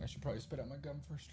should probably spit out my gum first.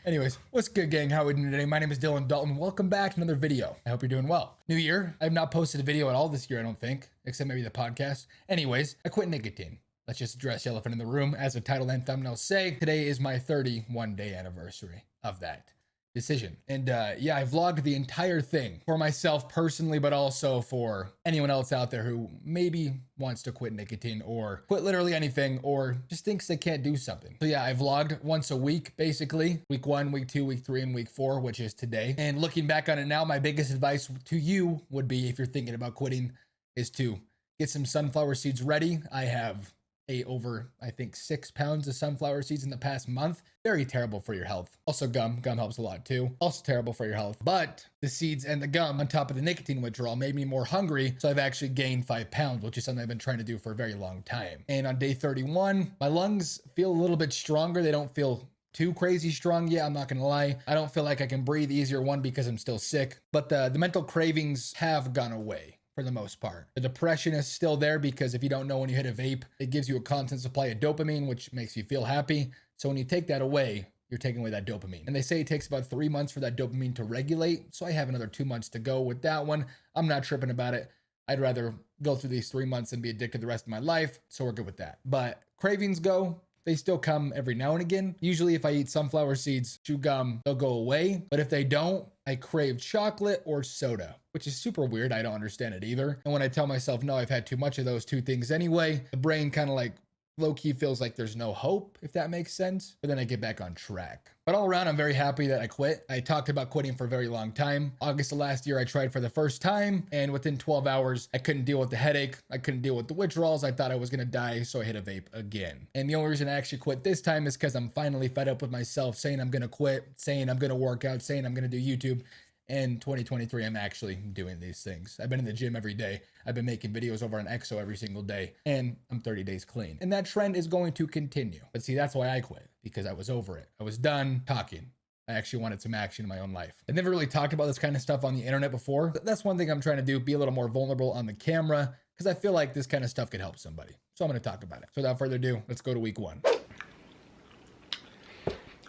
Anyways, what's good, gang? How are we doing today? My name is Dalton. Welcome back to another video. I hope you're doing well. New year. I have not posted a video at all this year, I don't think, except maybe the podcast. Anyways, I quit nicotine. Let's just address the elephant in the room. As the title and thumbnail say, today is my 31-day anniversary of that decision. And yeah, I vlogged the entire thing for myself personally, but also for anyone else out there who maybe wants to quit nicotine or quit literally anything or just thinks they can't do something. So yeah, I vlogged once a week, basically. Week 1, week 2, week 3, and week 4, which is today. And looking back on it now, my biggest advice to you would be, if you're thinking about quitting, is to get some sunflower seeds ready. I have ate over, I think, 6 pounds of sunflower seeds in the past month. Very terrible for your health. Also gum helps a lot too. Also terrible for your health. But the seeds and the gum on top of the nicotine withdrawal made me more hungry. So I've actually gained 5 pounds, which is something I've been trying to do for a very long time. And on day 31, my lungs feel a little bit stronger. They don't feel too crazy strong yet, I'm not gonna lie. I don't feel like I can breathe easier, one, because I'm still sick, but the mental cravings have gone away. For the most part. The depression is still there because if you don't know, when you hit a vape, it gives you a constant supply of dopamine, which makes you feel happy. So when you take that away, you're taking away that dopamine. And they say it takes about 3 months for that dopamine to regulate. So I have another 2 months to go with that one. I'm not tripping about it. I'd rather go through these 3 months and be addicted the rest of my life. So we're good with that. But cravings go. They still come every now and again. Usually if I eat sunflower seeds, chew gum, they'll go away. But if they don't, I crave chocolate or soda, which is super weird. I don't understand it either. And when I tell myself, no, I've had too much of those two things anyway, the brain kind of like low-key feels like there's no hope, if that makes sense. But then I get back on track. But all around, I'm very happy that I quit. I talked about quitting for a very long time. August of last year, I tried for the first time, and within 12 hours, I couldn't deal with the headache. I couldn't deal with the withdrawals. I thought I was gonna die, so I hit a vape again. And the only reason I actually quit this time is because I'm finally fed up with myself saying I'm gonna quit, saying I'm gonna work out, saying I'm gonna do YouTube. In 2023, I'm actually doing these things. I've been in the gym every day. I've been making videos over on EXO every single day, and I'm 30 days clean. And that trend is going to continue. But see, that's why I quit, because I was over it. I was done talking. I actually wanted some action in my own life. I never really talked about this kind of stuff on the internet before. That's one thing I'm trying to do, be a little more vulnerable on the camera, because I feel like this kind of stuff could help somebody. So I'm gonna talk about it. So without further ado, let's go to week 1.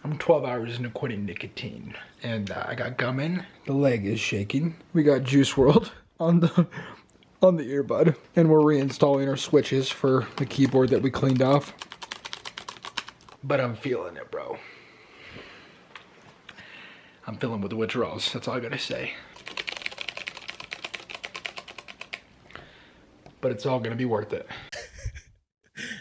I'm 12 hours into quitting nicotine, and I got gum in. The leg is shaking. We got Juice World on the earbud, and we're reinstalling our switches for the keyboard that we cleaned off. But I'm feeling it, bro. I'm feeling with the withdrawals. That's all I gotta say. But it's all gonna be worth it.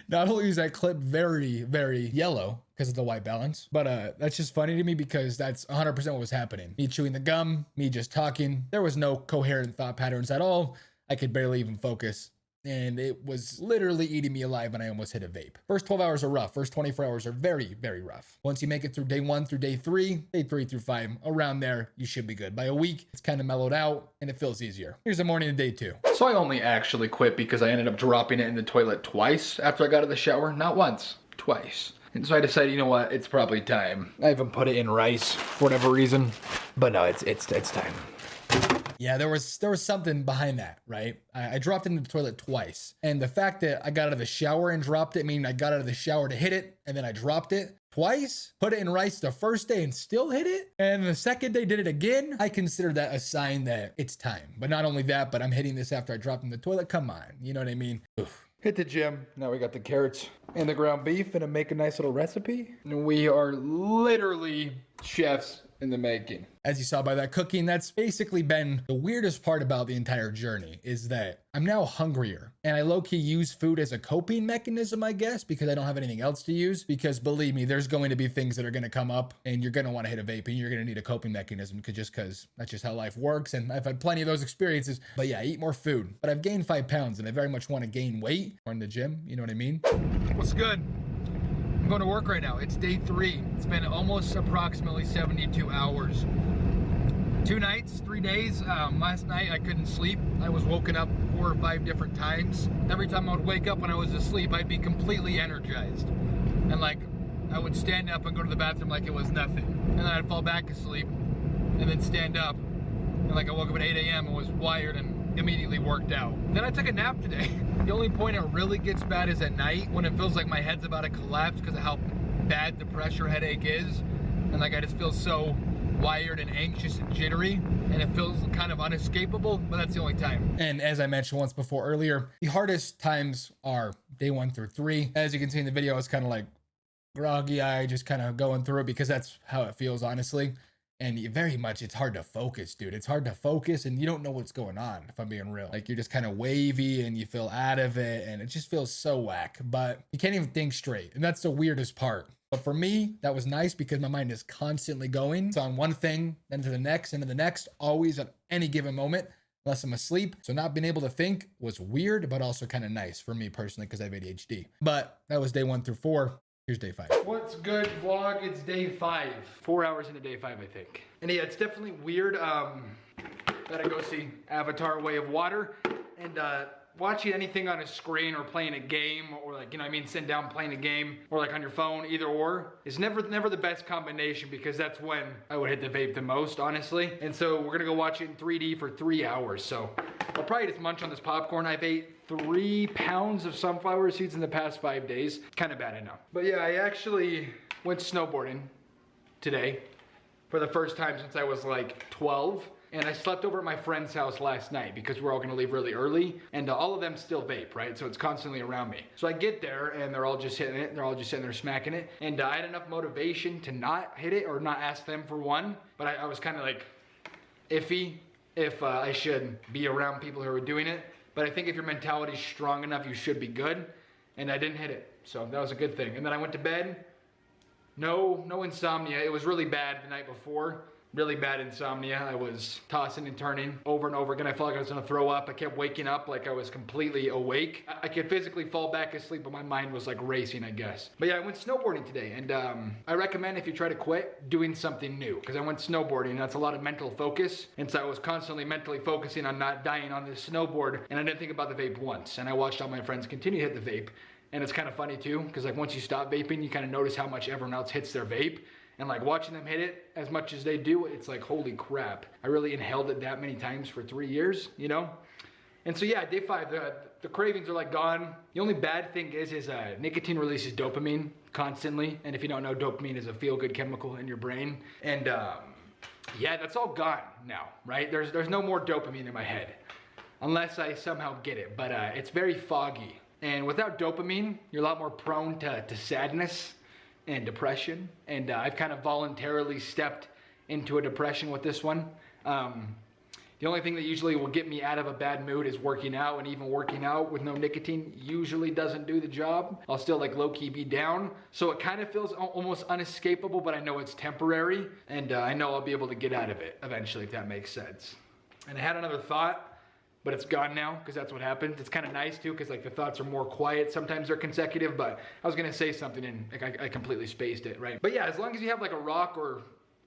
Not only is that clip very, very yellow because of the white balance, but that's just funny to me because that's 100% what was happening. Me chewing the gum, me just talking. There was no coherent thought patterns at all. I could barely even focus. And it was literally eating me alive when I almost hit a vape. First 12 hours are rough. First 24 hours are very, very rough. Once you make it through day 1 through day 3, day 3 through 5, around there, you should be good. By a week, it's kind of mellowed out and it feels easier. Here's the morning of day 2. So I only actually quit because I ended up dropping it in the toilet twice after I got out of the shower. Not once, twice. And so I decided, you know what, it's probably time. I even put it in rice for whatever reason, but no, it's time. Yeah, there was something behind that, right? I dropped it in the toilet twice. And the fact that I got out of the shower and dropped it, meaning I got out of the shower to hit it, and then I dropped it twice, put it in rice the first day and still hit it, and the second day did it again, I consider that a sign that it's time. But not only that, but I'm hitting this after I dropped in the toilet. Come on, you know what I mean? Oof. Hit the gym. Now we got the carrots and the ground beef, and I make a nice little recipe. And we are literally chefs in the making. As you saw by that cooking, that's basically been the weirdest part about the entire journey, is that I'm now hungrier. And I low-key use food as a coping mechanism, I guess, because I don't have anything else to use. Because believe me, there's going to be things that are going to come up and you're going to want to hit a vape and you're going to need a coping mechanism because that's just how life works. And I've had plenty of those experiences. But yeah, eat more food. But I've gained 5 pounds and I very much want to gain weight or in the gym. You know what I mean? What's good? I'm going to work right now. It's day 3. It's been almost approximately 72 hours. 2 nights, 3 days. Last night I couldn't sleep. I was woken up 4 or 5 different times. Every time I would wake up when I was asleep, I'd be completely energized. And like, I would stand up and go to the bathroom like it was nothing. And then I'd fall back asleep and then stand up. And like I woke up at 8 a.m. and was wired and immediately worked out. Then I took a nap today. The only point it really gets bad is at night when it feels like my head's about to collapse because of how bad the pressure headache is. And like, I just feel so wired and anxious and jittery, and it feels kind of unescapable, but that's the only time. And as I mentioned once before earlier, the hardest times are day 1 through 3. As you can see in the video, it's kind of like groggy eye, just kind of going through it because that's how it feels, honestly. And very much, it's hard to focus, dude. It's hard to focus and you don't know what's going on, if I'm being real. Like, you're just kind of wavy and you feel out of it and it just feels so whack, but you can't even think straight. And that's the weirdest part. But for me, that was nice because my mind is constantly going. It's on one thing, then to the next, and to the next, always at any given moment, unless I'm asleep. So not being able to think was weird, but also kind of nice for me personally because I have ADHD. But that was day 1 through 4. Here's day 5. What's good, vlog? It's day 5. 4 hours into day 5, I think. And yeah, it's definitely weird. Gotta go see Avatar: Way of Water. And watching anything on a screen or playing a game, or like, you know what I mean, sitting down playing a game, or like on your phone, either or, is never the best combination because that's when I would hit the vape the most, honestly. And so we're gonna go watch it in 3D for 3 hours. So I'll probably just munch on this popcorn. I've ate 3 pounds of sunflower seeds in the past 5 days. Kind of bad, I know. But yeah, I actually went snowboarding today for the first time since I was like 12. And I slept over at my friend's house last night because we're all gonna leave really early, and all of them still vape, right? So it's constantly around me. So I get there and they're all just hitting it. They're all just sitting there smacking it. And I had enough motivation to not hit it or not ask them for one, but I was kind of like iffy if I should be around people who are doing it. But I think if your mentality is strong enough, you should be good. And I didn't hit it, so that was a good thing. And then I went to bed. No insomnia. It was really bad the night before. Really bad insomnia. I was tossing and turning over and over again. I felt like I was gonna throw up. I kept waking up like I was completely awake. I could physically fall back asleep, but my mind was like racing, I guess. But yeah, I went snowboarding today, and I recommend if you try to quit, doing something new, because I went snowboarding, and that's a lot of mental focus, and so I was constantly mentally focusing on not dying on this snowboard, and I didn't think about the vape once, and I watched all my friends continue to hit the vape, and it's kind of funny too, because like once you stop vaping, you kind of notice how much everyone else hits their vape. And like watching them hit it as much as they do, it's like, holy crap. I really inhaled it that many times for 3 years, you know? And so yeah, day 5, the cravings are like gone. The only bad thing is nicotine releases dopamine constantly. And if you don't know, dopamine is a feel-good chemical in your brain. And yeah, that's all gone now, right? There's no more dopamine in my head, unless I somehow get it. But it's very foggy. And without dopamine, you're a lot more prone to sadness and depression, and I've kind of voluntarily stepped into a depression with this one. The only thing that usually will get me out of a bad mood is working out, and even working out with no nicotine usually doesn't do the job. I'll still like low-key be down, so it kind of feels almost unescapable, but I know it's temporary, and I know I'll be able to get out of it eventually, if that makes sense. And I had another thought, but it's gone now because that's what happened. It's kind of nice too because like the thoughts are more quiet. Sometimes they're consecutive, but I was gonna say something and like I completely spaced it, right? But yeah, as long as you have like a rock or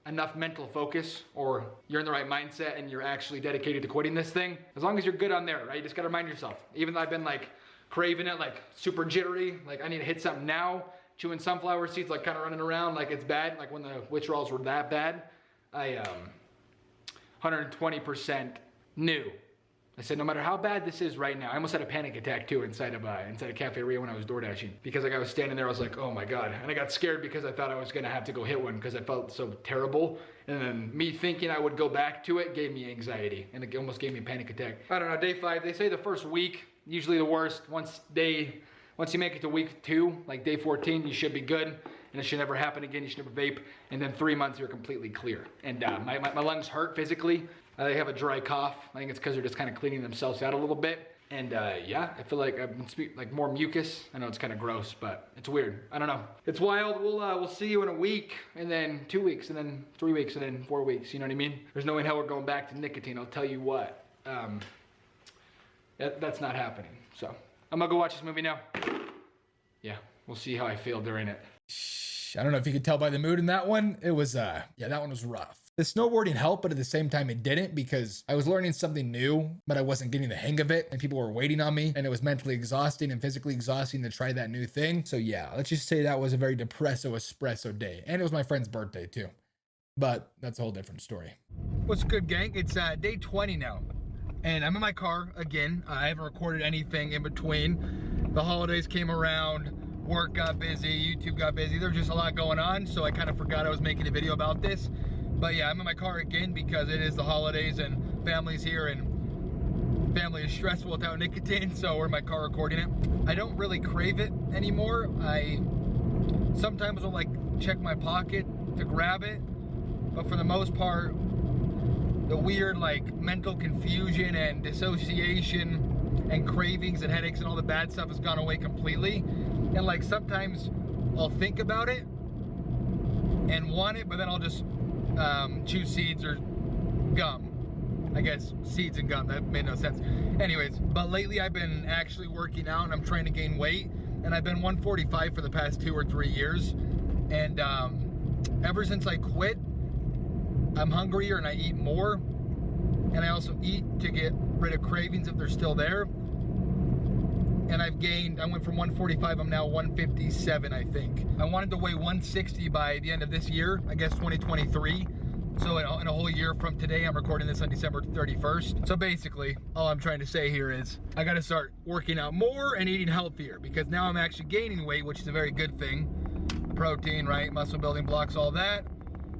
enough mental focus, or you're in the right mindset and you're actually dedicated to quitting this thing, as long as you're good on there, right? You just gotta remind yourself. Even though I've been like craving it, like super jittery, like I need to hit something now, chewing sunflower seeds, like kind of running around like it's bad, like when the withdrawals were that bad, I 120% knew. I said, no matter how bad this is right now, I almost had a panic attack too inside of Cafe Rio when I was door dashing, because like I was standing there, I was like, oh my God. And I got scared because I thought I was gonna have to go hit one because I felt so terrible. And then me thinking I would go back to it gave me anxiety, and it almost gave me a panic attack. I don't know, day 5, they say the first week, usually the worst. Once you make it to week 2, like day 14, you should be good. And it should never happen again, you should never vape. And then 3 months, you're completely clear. And my lungs hurt physically. They have a dry cough. I think it's because they're just kind of cleaning themselves out a little bit. And yeah, I feel like I've been like more mucus. I know it's kind of gross, but it's weird. I don't know. It's wild. We'll see you in a week, and then 2 weeks, and then 3 weeks, and then 4 weeks. You know what I mean? There's no way in hell we're going back to nicotine. I'll tell you what. That's not happening. So I'm gonna go watch this movie now. Yeah, we'll see how I feel during it. I don't know if you could tell by the mood in that one. It was, yeah, that one was rough. The snowboarding helped, but at the same time it didn't, because I was learning something new, but I wasn't getting the hang of it, and people were waiting on me, and it was mentally exhausting and physically exhausting to try that new thing. So yeah, let's just say that was a very depresso espresso day, and it was my friend's birthday too. But that's a whole different story. What's good, gang? It's day 20 now, and I'm in my car again. I haven't recorded anything in between. The holidays came around. work got busy, YouTube got busy. There was just a lot going on, so I kind of forgot I was making a video about this. But yeah, I'm in my car again because it is the holidays and family's here, and family is stressful without nicotine, so we're in my car recording it. I don't really crave it anymore. I sometimes will like check my pocket to grab it, but for the most part, the weird like mental confusion and dissociation and cravings and headaches and all the bad stuff has gone away completely. And like sometimes I'll think about it and want it, but then I'll just chew seeds or gum. I guess seeds and gum, that made no sense. Anyways, but lately I've been actually working out and I'm trying to gain weight, and I've been 145 for the past 2 or 3 years. And ever since I quit, I'm hungrier and I eat more, and I also eat to get rid of cravings if they're still there. And I've gained, I went from 145, I'm now 157, I think. I wanted to weigh 160 by the end of this year, I guess 2023. So in a whole year from today, I'm recording this on December 31st. So basically, all I'm trying to say here is I gotta start working out more and eating healthier, because now I'm actually gaining weight, which is a very good thing. Protein, right? Muscle building blocks, all that.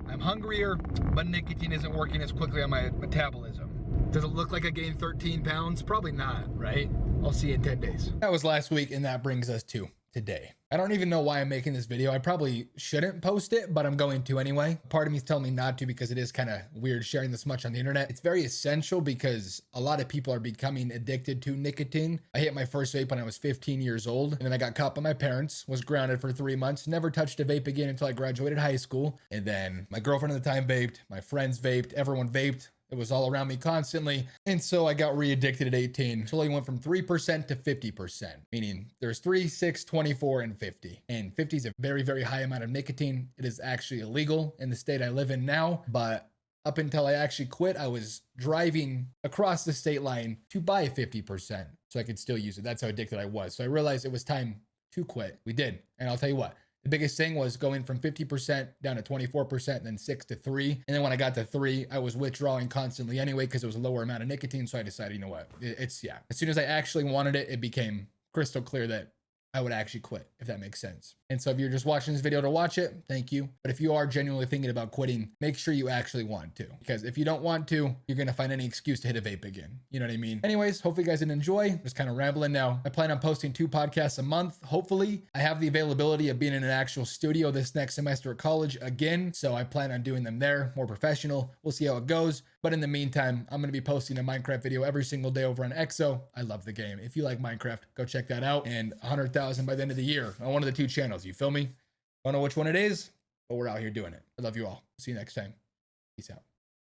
I'm hungrier, but nicotine isn't working as quickly on my metabolism. Does it look like I gained 13 pounds? Probably not, right? I'll see you in 10 days. That was last week, and that brings us to today. I don't even know why I'm making this video. I probably shouldn't post it, but I'm going to anyway. Part of me is telling me not to because it is kind of weird sharing this much on the internet. It's very essential because a lot of people are becoming addicted to nicotine. I hit my first vape when I was 15 years old, and then I got caught by my parents, was grounded for 3 months, never touched a vape again until I graduated high school. And then my girlfriend at the time vaped, my friends vaped, everyone vaped. It was all around me constantly. And so I got re-addicted at 18. So I went from 3% to 50%, meaning there's 3, 6, 24, and 50. And 50 is a very, very high amount of nicotine. It is actually illegal in the state I live in now. But up until I actually quit, I was driving across the state line to buy 50% so I could still use it. That's how addicted I was. So I realized it was time to quit. We did. And I'll tell you what. The biggest thing was going from 50% down to 24%, then 6 to 3. And then when I got to 3, I was withdrawing constantly anyway because it was a lower amount of nicotine. So I decided, you know what, yeah. As soon as I actually wanted it, it became crystal clear that I would actually quit, if that makes sense. And so if you're just watching this video to watch it, thank you. But if you are genuinely thinking about quitting, make sure you actually want to. Because if you don't want to, you're going to find any excuse to hit a vape again. You know what I mean? Anyways, hopefully you guys did enjoy. Just kind of rambling now. I plan on posting 2 podcasts a month. Hopefully, I have the availability of being in an actual studio this next semester at college again. So I plan on doing them there, more professional. We'll see how it goes. But in the meantime, I'm going to be posting a Minecraft video every single day over on EXO. I love the game. If you like Minecraft, go check that out. And 100,000 by the end of the year on one of the 2 channels. You feel me? Don't know which one it is, but we're out here doing it. I love you all. See you next time. Peace out.